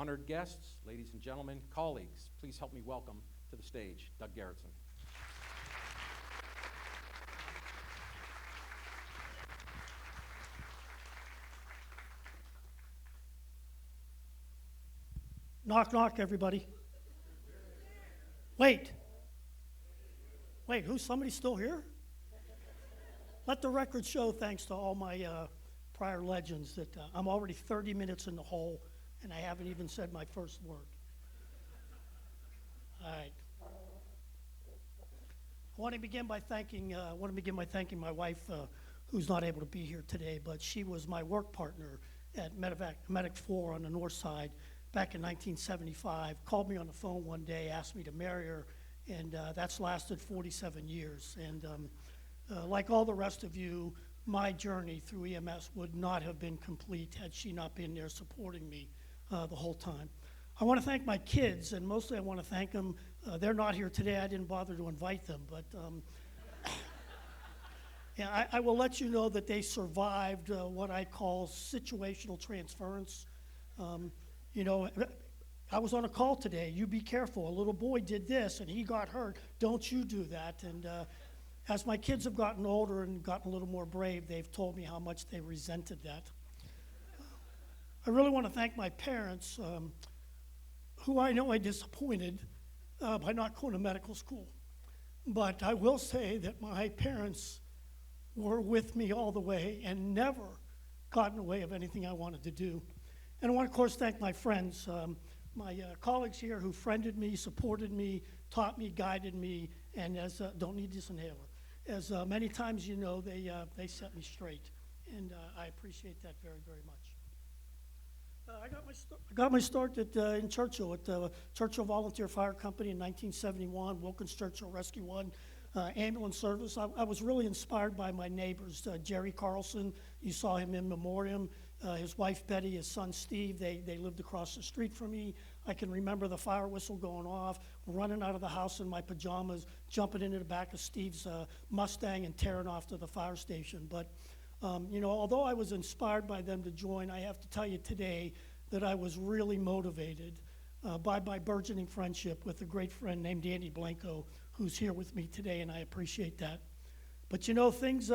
Honored guests, ladies and gentlemen, colleagues, please help me welcome to the stage Doug Garretson. Knock, knock, everybody. Wait, who's somebody still here? Let the record show, thanks to all my prior legends, that I'm already 30 minutes in the hole, and I haven't even said my first word. All right. I want to begin by thanking my wife, who's not able to be here today, but she was my work partner at Medic 4 on the north side back in 1975. Called me on the phone one day, asked me to marry her, and that's lasted 47 years. And like all the rest of you, my journey through EMS would not have been complete had she not been there supporting me the whole time. I want to thank my kids, and mostly I want to thank them. They're not here today. I didn't bother to invite them, but yeah, I will let you know that they survived what I call situational transference. You know, I was on a call today. You be careful. A little boy did this, and he got hurt. Don't you do that. And as my kids have gotten older and gotten a little more brave, they've told me how much they resented that. I really want to thank my parents, who I know I disappointed by not going to medical school. But I will say that my parents were with me all the way and never got in the way of anything I wanted to do. And I want to, of course, thank my friends, my colleagues here who friended me, supported me, taught me, guided me, and don't need this inhaler. As many times you know, they set me straight, and I appreciate that very, very much. I got my start in Churchill at Churchill Volunteer Fire Company in 1971, Wilkins Churchill Rescue 1 ambulance service. I was really inspired by my neighbors, Jerry Carlson, you saw him in memoriam, his wife Betty, his son Steve, they lived across the street from me. I can remember the fire whistle going off, running out of the house in my pajamas, jumping into the back of Steve's Mustang and tearing off to the fire station. But you know, although I was inspired by them to join, I have to tell you today that I was really motivated by my burgeoning friendship with a great friend named Andy Blanco, who's here with me today, and I appreciate that. But you know, things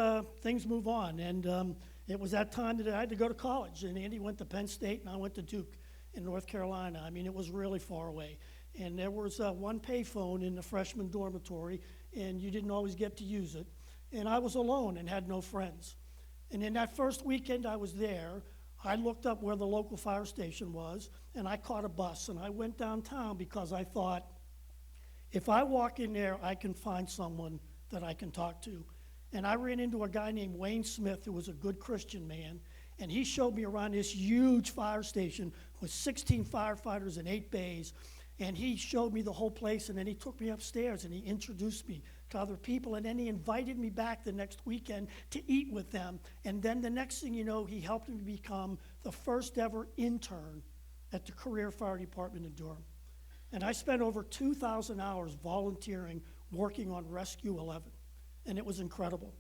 move on, and it was that time that I had to go to college, and Andy went to Penn State, and I went to Duke in North Carolina. I mean, it was really far away. And there was one payphone in the freshman dormitory, and you didn't always get to use it. And I was alone and had no friends. And in that first weekend I was there, I looked up where the local fire station was, and I caught a bus, and I went downtown because I thought, if I walk in there, I can find someone that I can talk to. And I ran into a guy named Wayne Smith, who was a good Christian man, and he showed me around this huge fire station with 16 firefighters and 8 bays, and he showed me the whole place, and then he took me upstairs, and he introduced me to other people, and then he invited me back the next weekend to eat with them. And then the next thing you know, he helped me become the first ever intern at the Career Fire Department in Durham. And I spent over 2,000 hours volunteering, working on Rescue 11, and it was incredible.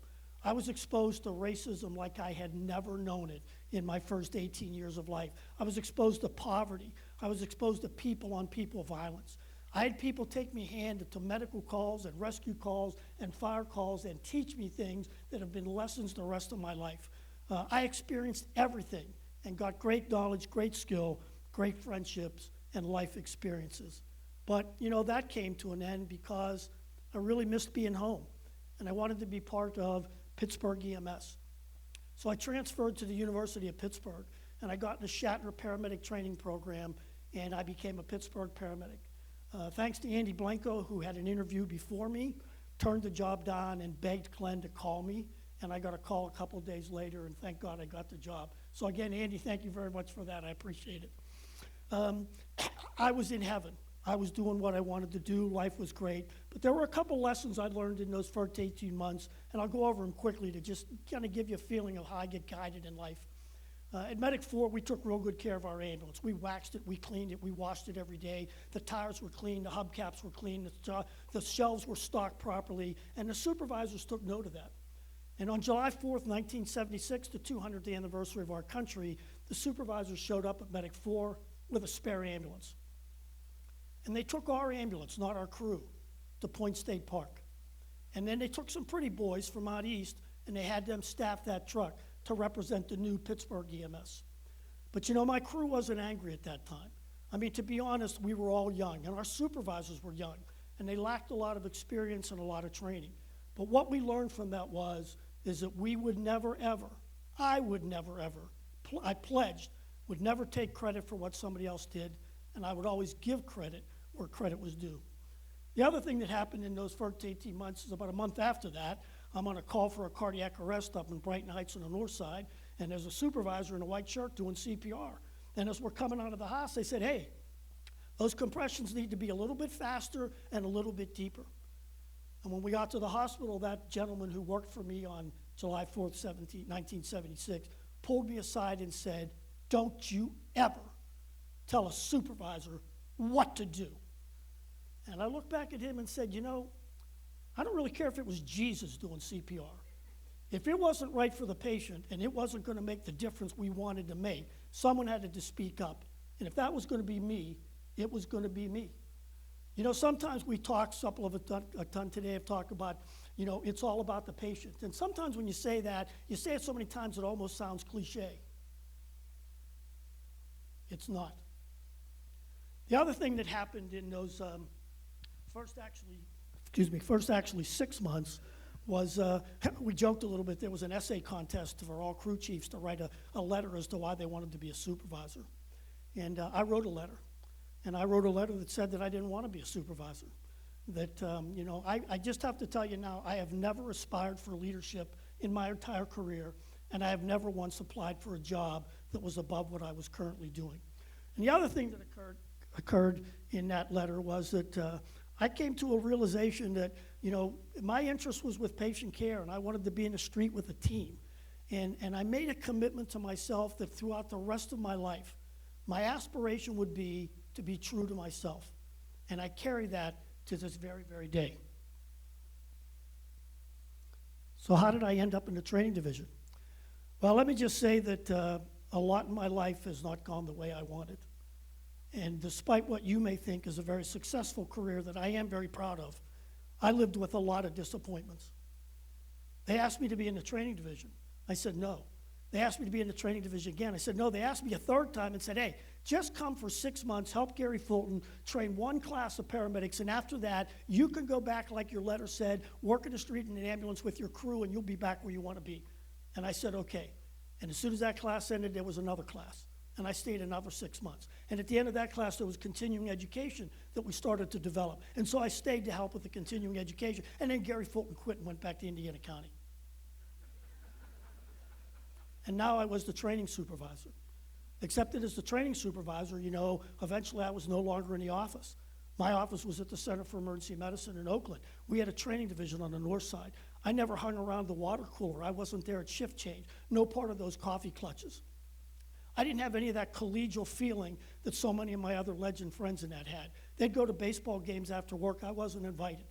I was exposed to racism like I had never known it in my first 18 years of life. I was exposed to poverty. I was exposed to people-on-people violence. I had people take me hand to medical calls and rescue calls and fire calls and teach me things that have been lessons the rest of my life. I experienced everything and got great knowledge, great skill, great friendships, and life experiences. But, you know, that came to an end because I really missed being home, and I wanted to be part of Pittsburgh EMS. So I transferred to the University of Pittsburgh, and I got in the Shatner paramedic training program, and I became a Pittsburgh paramedic. Thanks to Andy Blanco, who had an interview before me, turned the job down and begged Glenn to call me, and I got a call a couple days later, and thank God I got the job. So again, Andy, thank you very much for that. I appreciate it. I was in heaven. I was doing what I wanted to do. Life was great. But there were a couple lessons I learned in those first 18 months, and I'll go over them quickly to just kind of give you a feeling of how I get guided in life. At Medic 4, we took real good care of our ambulance. We waxed it, we cleaned it, we washed it every day. The tires were clean, the hubcaps were clean, the shelves were stocked properly, and the supervisors took note of that. And on July 4th, 1976, the 200th anniversary of our country, the supervisors showed up at Medic 4, with a spare ambulance. And they took our ambulance, not our crew, to Point State Park. And then they took some pretty boys from out east, and they had them staff that truck to represent the new Pittsburgh EMS. But you know, my crew wasn't angry at that time. I mean, to be honest, we were all young, and our supervisors were young, and they lacked a lot of experience and a lot of training. But what we learned from that is that we would never, ever, I would never, ever, I pledged, would never take credit for what somebody else did, and I would always give credit where credit was due. The other thing that happened in those first 18 months is about a month after that, I'm on a call for a cardiac arrest up in Brighton Heights on the north side, and there's a supervisor in a white shirt doing CPR. And as we're coming out of the house, they said, hey, those compressions need to be a little bit faster and a little bit deeper. And when we got to the hospital, that gentleman who worked for me on July 4th, 1976, pulled me aside and said, don't you ever tell a supervisor what to do. And I looked back at him and said, you know, I don't really care if it was Jesus doing CPR. If it wasn't right for the patient and it wasn't going to make the difference we wanted to make, someone had to speak up. And if that was going to be me, it was going to be me. You know, sometimes we talk, couple of a ton today have talked about, you know, it's all about the patient. And sometimes when you say that, you say it so many times it almost sounds cliche. It's not. The other thing that happened in those first actually 6 months was, we joked a little bit, there was an essay contest for all crew chiefs to write a letter as to why they wanted to be a supervisor. And I wrote a letter. And I wrote a letter that said that I didn't want to be a supervisor. That, you know, I just have to tell you now, I have never aspired for leadership in my entire career, and I have never once applied for a job that was above what I was currently doing. And the other thing that occurred in that letter was that I came to a realization that, you know, my interest was with patient care, and I wanted to be in the street with a team. And I made a commitment to myself that throughout the rest of my life, my aspiration would be to be true to myself. And I carry that to this very, very day. So how did I end up in the training division? Well, let me just say that a lot in my life has not gone the way I wanted. And despite what you may think is a very successful career that I am very proud of, I lived with a lot of disappointments. They asked me to be in the training division. I said no. They asked me to be in the training division again. I said no. They asked me a third time and said, hey, just come for 6 months, help Gary Fulton, train one class of paramedics, and after that, you can go back like your letter said, work in the street in an ambulance with your crew, and you'll be back where you want to be. And I said, okay. And as soon as that class ended, there was another class. And I stayed another 6 months. And at the end of that class, there was continuing education that we started to develop. And so I stayed to help with the continuing education. And then Gary Fulton quit and went back to Indiana County. And now I was the training supervisor. Except that as the training supervisor, you know, eventually I was no longer in the office. My office was at the Center for Emergency Medicine in Oakland. We had a training division on the north side. I never hung around the water cooler. I wasn't there at shift change. No part of those coffee clutches. I didn't have any of that collegial feeling that so many of my other legend friends in that had. They'd go to baseball games after work. I wasn't invited.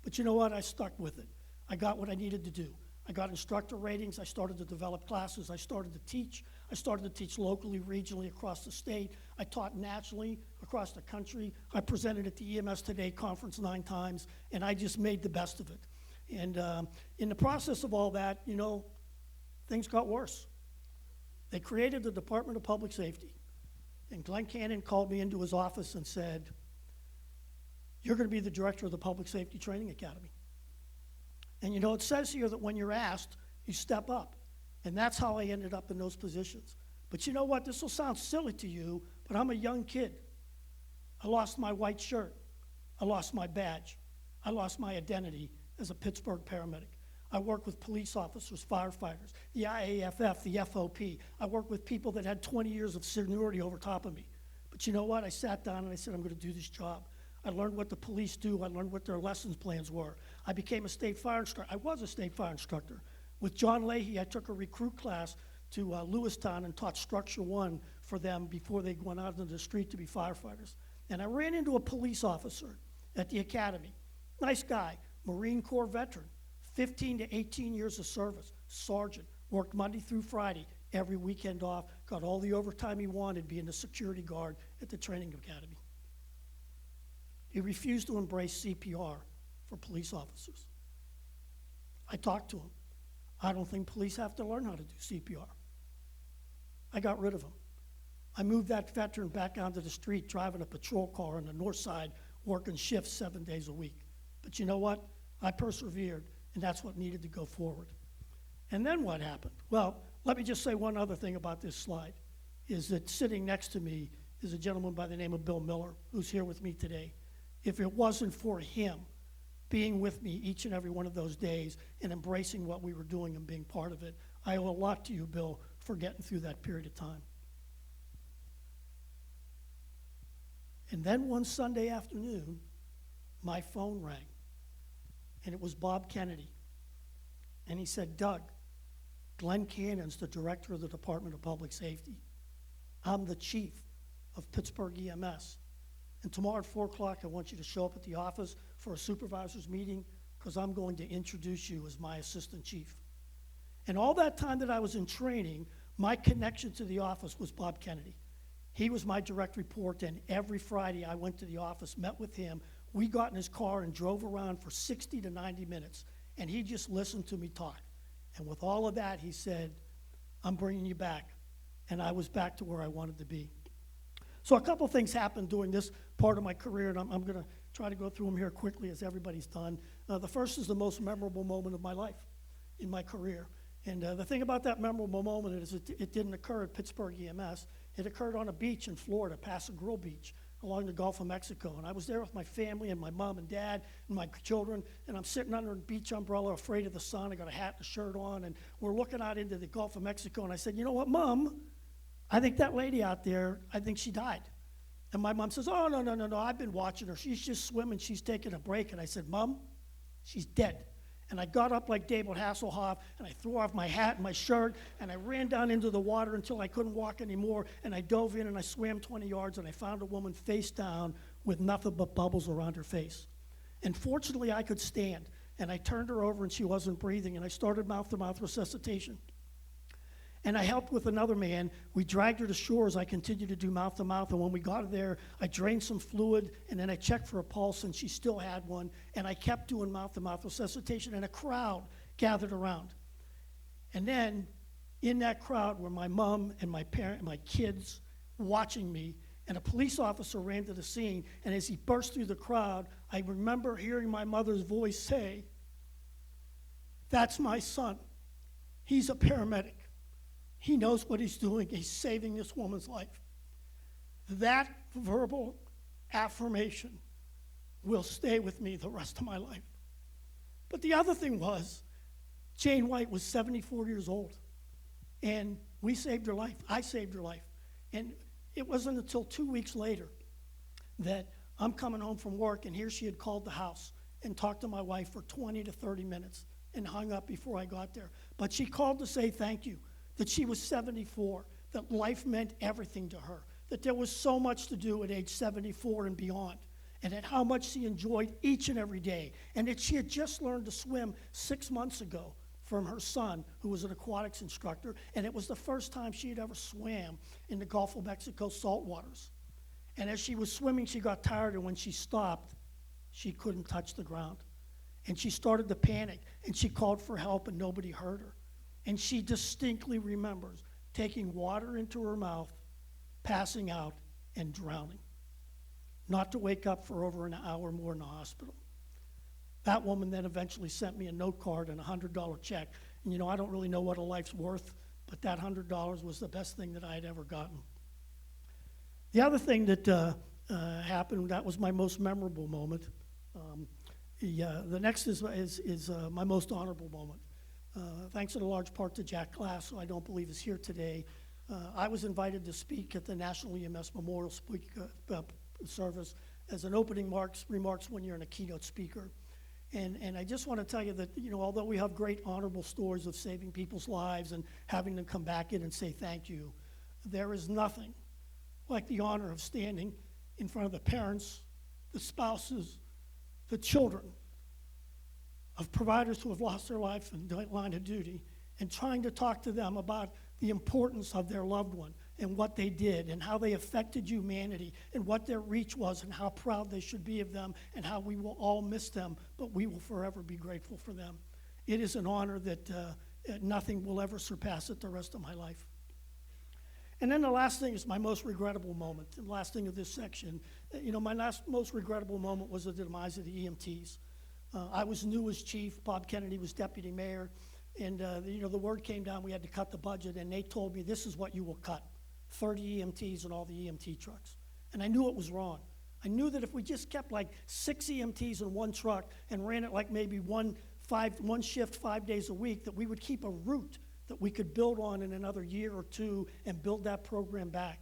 But you know what? I stuck with it. I got what I needed to do. I got instructor ratings. I started to develop classes. I started to teach. I started to teach locally, regionally, across the state. I taught nationally across the country. I presented at the EMS Today conference 9 times, and I just made the best of it. And in the process of all that, you know, things got worse. They created the Department of Public Safety, and Glenn Cannon called me into his office and said, you're going to be the director of the Public Safety Training Academy. And you know, it says here that when you're asked, you step up. And that's how I ended up in those positions. But you know what? This will sound silly to you, but I'm a young kid. I lost my white shirt. I lost my badge. I lost my identity as a Pittsburgh paramedic. I worked with police officers, firefighters, the IAFF, the FOP. I worked with people that had 20 years of seniority over top of me. But you know what? I sat down and I said, I'm going to do this job. I learned what the police do. I learned what their lessons plans were. I became a state fire instructor. I was a state fire instructor. With John Leahy, I took a recruit class to Lewistown and taught Structure 1 for them before they went out into the street to be firefighters. And I ran into a police officer at the academy. Nice guy, Marine Corps veteran, 15 to 18 years of service, sergeant, worked Monday through Friday, every weekend off, got all the overtime he wanted being a security guard at the training academy. He refused to embrace CPR for police officers. I talked to him. I don't think police have to learn how to do CPR. I got rid of him. I moved that veteran back onto the street, driving a patrol car on the north side, working shifts 7 days a week. But you know what? I persevered, and that's what needed to go forward. And then what happened? Well, let me just say one other thing about this slide, is that sitting next to me is a gentleman by the name of Bill Miller, who's here with me today. If it wasn't for him being with me each and every one of those days and embracing what we were doing and being part of it, I owe a lot to you, Bill, for getting through that period of time. And then one Sunday afternoon, my phone rang, and it was Bob Kennedy. And he said, Doug, Glenn Cannon's the director of the Department of Public Safety. I'm the chief of Pittsburgh EMS. And tomorrow at 4 o'clock, I want you to show up at the office for a supervisor's meeting because I'm going to introduce you as my assistant chief. And all that time that I was in training, my connection to the office was Bob Kennedy. He was my direct report, and every Friday I went to the office, met with him. We got in his car and drove around for 60 to 90 minutes, and he just listened to me talk. And with all of that, he said, I'm bringing you back. And I was back to where I wanted to be. So a couple things happened during this part of my career, and I'm going to try to go through them here quickly as everybody's done. The first is the most memorable moment of my life in my career. And the thing about that memorable moment is it didn't occur at Pittsburgh EMS. It occurred on a beach in Florida, Paso Grill Beach, along the Gulf of Mexico. And I was there with my family and my mom and dad and my children, and I'm sitting under a beach umbrella afraid of the sun. I got a hat and a shirt on, and we're looking out into the Gulf of Mexico, and I said, you know what, Mom? I think that lady out there, I think she died. And my mom says, oh, no, I've been watching her. She's just swimming. She's taking a break. And I said, Mom, she's dead. And I got up like David Hasselhoff, and I threw off my hat and my shirt, and I ran down into the water until I couldn't walk anymore, and I dove in, and I swam 20 yards, and I found a woman face down with nothing but bubbles around her face. And fortunately, I could stand, and I turned her over, and she wasn't breathing, and I started mouth-to-mouth resuscitation. And I helped with another man. We dragged her to shore as I continued to do mouth-to-mouth, and when we got her there, I drained some fluid, and then I checked for a pulse, and she still had one, and I kept doing mouth-to-mouth resuscitation, and a crowd gathered around. And then, in that crowd were my mom and my parent, and my kids watching me, and a police officer ran to the scene, and as he burst through the crowd, I remember hearing my mother's voice say, "That's my son. He's a paramedic. He knows what he's doing. He's saving this woman's life." That verbal affirmation will stay with me the rest of my life. But the other thing was, Jane White was 74 years old, and we saved her life. I saved her life. And it wasn't until 2 weeks later that I'm coming home from work, and here she had called the house and talked to my wife for 20 to 30 minutes and hung up before I got there. But she called to say thank you, that she was 74, that life meant everything to her, that there was so much to do at age 74 and beyond, and at how much she enjoyed each and every day, and that she had just learned to swim 6 months ago from her son, who was an aquatics instructor, and it was the first time she had ever swam in the Gulf of Mexico salt waters. And as she was swimming, she got tired, and when she stopped, she couldn't touch the ground. And she started to panic, and she called for help, and nobody heard her. And she distinctly remembers taking water into her mouth, passing out, and drowning, not to wake up for over an hour more in the hospital. That woman then eventually sent me a note card and a $100 check. And you know, I don't really know what a life's worth, but that $100 was the best thing that I had ever gotten. The other thing that happened, that was my most memorable moment. The next is my most honorable moment. Thanks in a large part to Jack Glass, who I don't believe is here today. I was invited to speak at the National EMS Memorial Service as an opening remarks one year and a keynote speaker. And I just want to tell you that, you know, although we have great honorable stories of saving people's lives and having them come back in and say thank you, there is nothing like the honor of standing in front of the parents, the spouses, the children of providers who have lost their life in the line of duty, and trying to talk to them about the importance of their loved one and what they did and how they affected humanity and what their reach was and how proud they should be of them and how we will all miss them, but we will forever be grateful for them. It is an honor that nothing will ever surpass it the rest of my life. And then the last thing is my most regrettable moment, the last thing of this section. My most regrettable moment was the demise of the EMTs. I was new as chief. Bob Kennedy was deputy mayor. And, the word came down, we had to cut the budget, and they told me, this is what you will cut, 30 EMTs and all the EMT trucks. And I knew it was wrong. I knew that if we just kept like 6 EMTs in one truck and ran it like maybe one shift 5 days a week, that we would keep a route that we could build on in another year or two and build that program back.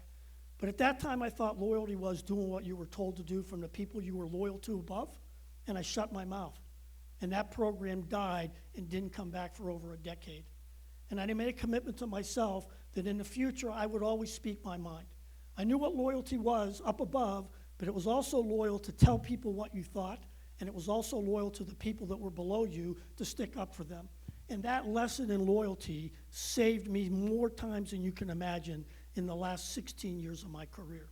But at that time, I thought loyalty was doing what you were told to do from the people you were loyal to above, and I shut my mouth. And that program died and didn't come back for over a decade. And I made a commitment to myself that in the future, I would always speak my mind. I knew what loyalty was up above, but it was also loyal to tell people what you thought, and it was also loyal to the people that were below you to stick up for them. And that lesson in loyalty saved me more times than you can imagine in the last 16 years of my career.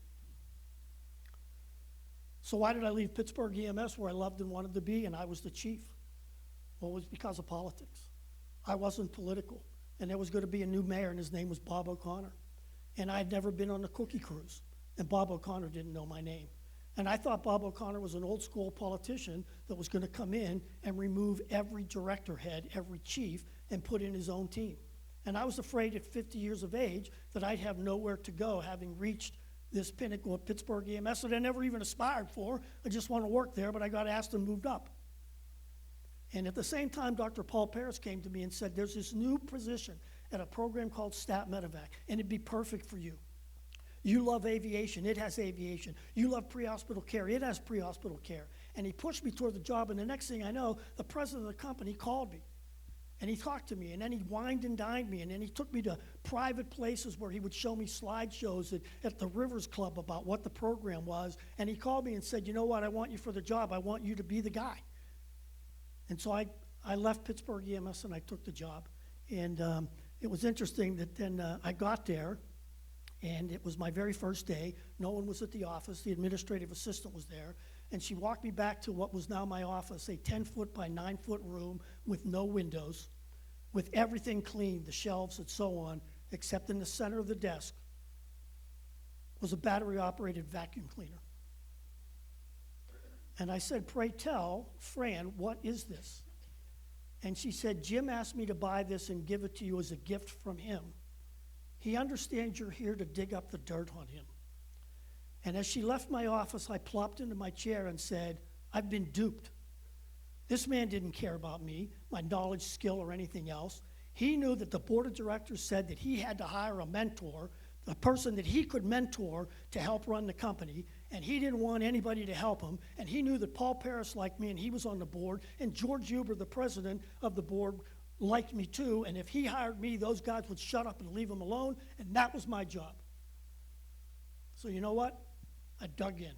So why did I leave Pittsburgh EMS, where I loved and wanted to be, and I was the chief? Well, it was because of politics. I wasn't political, and there was going to be a new mayor, and his name was Bob O'Connor. And I'd never been on the cookie cruise, and Bob O'Connor didn't know my name. And I thought Bob O'Connor was an old-school politician that was going to come in and remove every director head, every chief, and put in his own team. And I was afraid at 50 years of age that I'd have nowhere to go, having reached this pinnacle at Pittsburgh EMS that I never even aspired for. I just want to work there, but I got asked and moved up. And at the same time, Dr. Paul Paris came to me and said, there's this new position at a program called Stat Medevac, and it'd be perfect for you. You love aviation, it has aviation. You love pre-hospital care, it has pre-hospital care. And he pushed me toward the job, and the next thing I know, the president of the company called me. And he talked to me, and then he wined and dined me, and then he took me to private places where he would show me slideshows at the Rivers Club about what the program was. And he called me and said, you know what, I want you for the job. I want you to be the guy. And so I left Pittsburgh EMS, and I took the job. And it was interesting that then I got there, and it was my very first day. No one was at the office. The administrative assistant was there. And she walked me back to what was now my office, a 10-foot by 9-foot room with no windows, with everything clean, the shelves and so on, except in the center of the desk was a battery-operated vacuum cleaner. And I said, pray tell, Fran, what is this? And she said, Jim asked me to buy this and give it to you as a gift from him. He understands you're here to dig up the dirt on him. And as she left my office, I plopped into my chair and said, I've been duped. This man didn't care about me, my knowledge, skill, or anything else. He knew that the board of directors said that he had to hire a mentor, a person that he could mentor to help run the company, and he didn't want anybody to help him. And he knew that Paul Paris liked me, and he was on the board, and George Huber, the president of the board, liked me too, and if he hired me, those guys would shut up and leave him alone, and that was my job. So you know what? I dug in.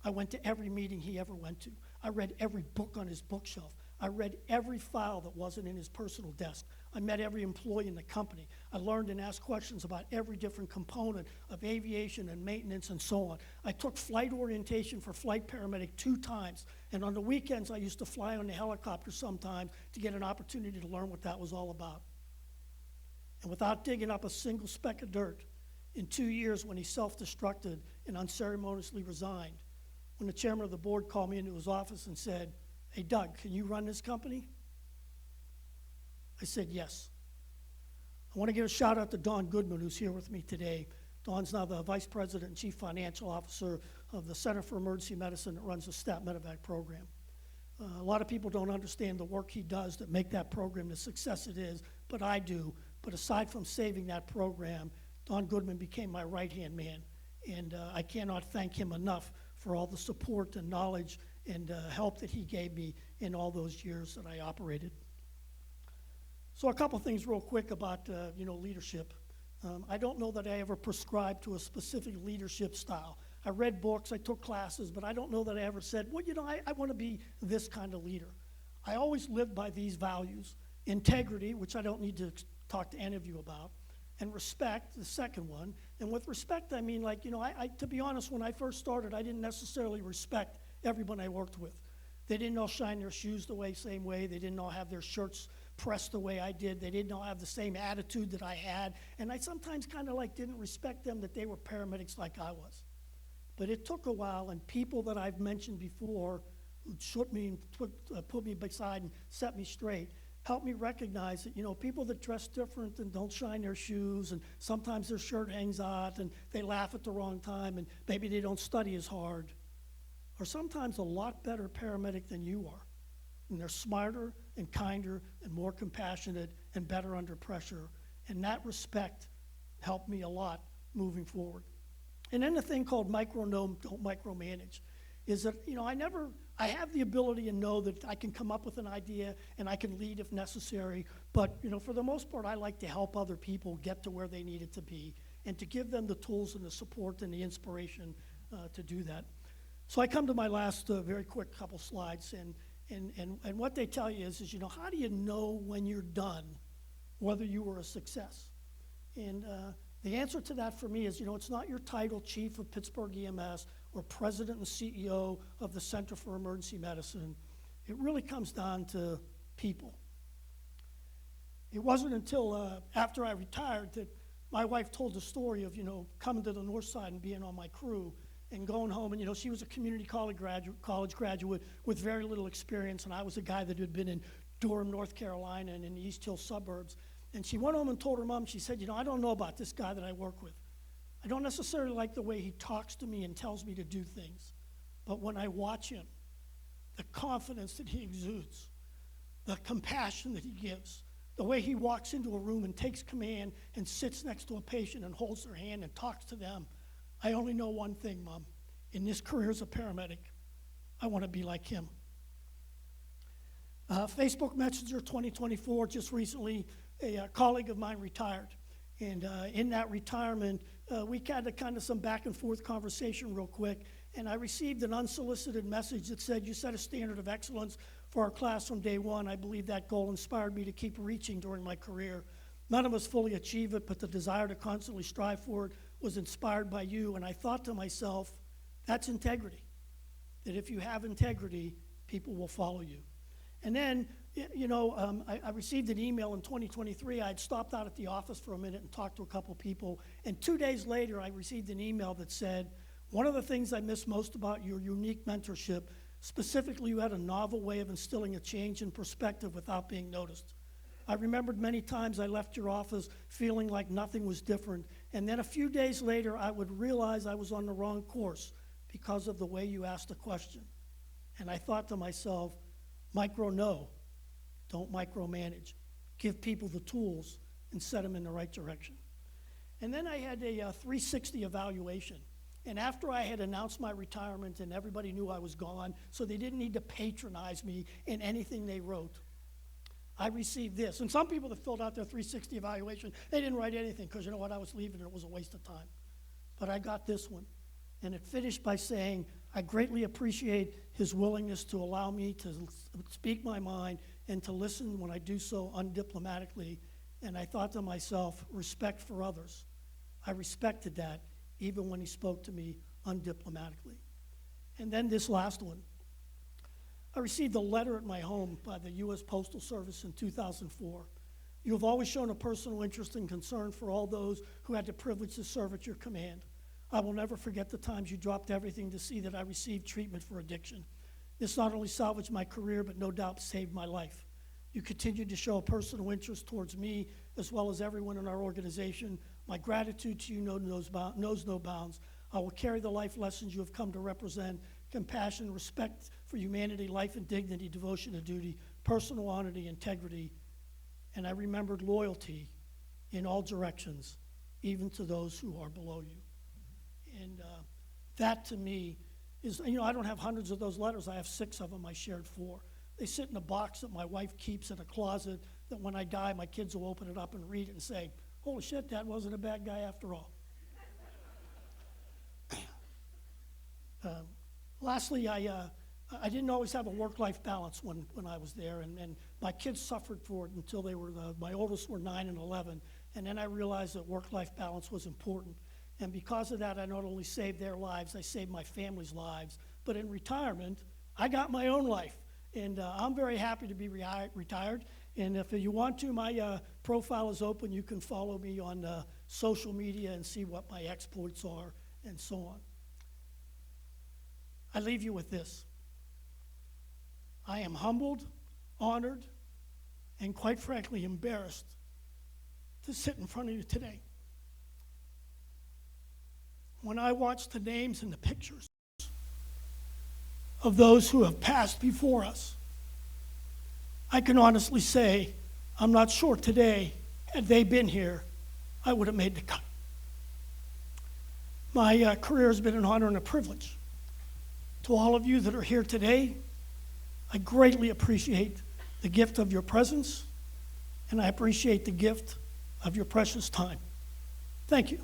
I went to every meeting he ever went to. I read every book on his bookshelf. I read every file that wasn't in his personal desk. I met every employee in the company. I learned and asked questions about every different component of aviation and maintenance and so on. I took flight orientation for flight paramedic 2 times, and on the weekends I used to fly on the helicopter sometimes to get an opportunity to learn what that was all about. And without digging up a single speck of dirt, in 2 years when he self-destructed and unceremoniously resigned, when the chairman of the board called me into his office and said, hey, Doug, can you run this company? I said, yes. I want to give a shout out to Don Goodman, who's here with me today. Don's now the Vice President and Chief Financial Officer of the Center for Emergency Medicine that runs the Stat Medevac program. A lot of people don't understand the work he does to make that program the success it is, but I do. But aside from saving that program, Don Goodman became my right-hand man, and I cannot thank him enough for all the support and knowledge and help that he gave me in all those years that I operated. So a couple things real quick about leadership. I don't know that I ever prescribed to a specific leadership style. I read books, I took classes, but I don't know that I ever said, well, I want to be this kind of leader. I always lived by these values: integrity, which I don't need to talk to any of you about, and respect, the second one. And with respect, I mean, like, to be honest, when I first started, I didn't necessarily respect everyone I worked with. They didn't all shine their shoes the same way. They didn't all have their shirts pressed the way I did. They didn't all have the same attitude that I had. And I sometimes kind of like didn't respect them that they were paramedics like I was. But it took a while, and people that I've mentioned before who shook me and put me beside and set me straight helped me recognize that, people that dress different and don't shine their shoes, and sometimes their shirt hangs out and they laugh at the wrong time and maybe they don't study as hard, are sometimes a lot better paramedic than you are. And they're smarter and kinder and more compassionate and better under pressure. And that respect helped me a lot moving forward. And then the thing called don't micromanage, is that, I have the ability to know that I can come up with an idea and I can lead if necessary, but, for the most part, I like to help other people get to where they needed to be and to give them the tools and the support and the inspiration to do that. So I come to my last very quick couple slides, and what they tell you is, how do you know when you're done, whether you were a success? And the answer to that for me is, it's not your title, chief of Pittsburgh EMS or president and CEO of the Center for Emergency Medicine. It really comes down to people. It wasn't until after I retired that my wife told the story of, coming to the North Side and being on my crew and going home. And, she was a community college graduate with very little experience, and I was a guy that had been in Durham, North Carolina, and in the East Hill suburbs. And she went home and told her mom, she said, I don't know about this guy that I work with. I don't necessarily like the way he talks to me and tells me to do things. But when I watch him, the confidence that he exudes, the compassion that he gives, the way he walks into a room and takes command and sits next to a patient and holds their hand and talks to them, I only know one thing, Mom. In this career as a paramedic, I want to be like him. Facebook Messenger 2024, just recently, a colleague of mine retired. And in that retirement, we had kind of some back and forth conversation real quick. And I received an unsolicited message that said, "You set a standard of excellence for our class from day one. I believe that goal inspired me to keep reaching during my career. None of us fully achieve it, but the desire to constantly strive for it was inspired by you." And I thought to myself, that's integrity. That if you have integrity, people will follow you. And then, I received an email in 2023. I had stopped out at the office for a minute and talked to a couple people. And 2 days later, I received an email that said, "One of the things I miss most about your unique mentorship, specifically you had a novel way of instilling a change in perspective without being noticed. I remembered many times I left your office feeling like nothing was different. And then a few days later, I would realize I was on the wrong course because of the way you asked a question." And I thought to myself, don't micromanage. Give people the tools and set them in the right direction. And then I had a 360 evaluation. And after I had announced my retirement and everybody knew I was gone, so they didn't need to patronize me in anything they wrote, I received this. And some people that filled out their 360 evaluation, they didn't write anything because, I was leaving and it was a waste of time. But I got this one. And it finished by saying, "I greatly appreciate his willingness to allow me to speak my mind and to listen when I do so undiplomatically." And I thought to myself, respect for others. I respected that even when he spoke to me undiplomatically. And then this last one. I received a letter at my home by the U.S. Postal Service in 2004. "You have always shown a personal interest and concern for all those who had the privilege to serve at your command. I will never forget the times you dropped everything to see that I received treatment for addiction. This not only salvaged my career, but no doubt saved my life. You continued to show a personal interest towards me as well as everyone in our organization. My gratitude to you knows no bounds. I will carry the life lessons you have come to represent: compassion, respect for humanity, life and dignity, devotion to duty, personal honesty, integrity." And I remembered loyalty in all directions, even to those who are below you. And that to me is, I don't have hundreds of those letters. I have 6 of them. I shared 4. They sit in a box that my wife keeps in a closet that when I die, my kids will open it up and read it and say, "Holy shit, Dad wasn't a bad guy after all." Lastly, I didn't always have a work-life balance when I was there, and my kids suffered for it until my oldest were 9 and 11, And then I realized that work-life balance was important. And because of that, I not only saved their lives, I saved my family's lives. But in retirement, I got my own life. And I'm very happy to be retired. And if you want to, my profile is open. You can follow me on social media and see what my exploits are and so on. I leave you with this. I am humbled, honored, and quite frankly embarrassed to sit in front of you today. When I watch the names and the pictures of those who have passed before us, I can honestly say, I'm not sure today, had they been here, I would have made the cut. My career has been an honor and a privilege. To all of you that are here today, I greatly appreciate the gift of your presence, and I appreciate the gift of your precious time. Thank you.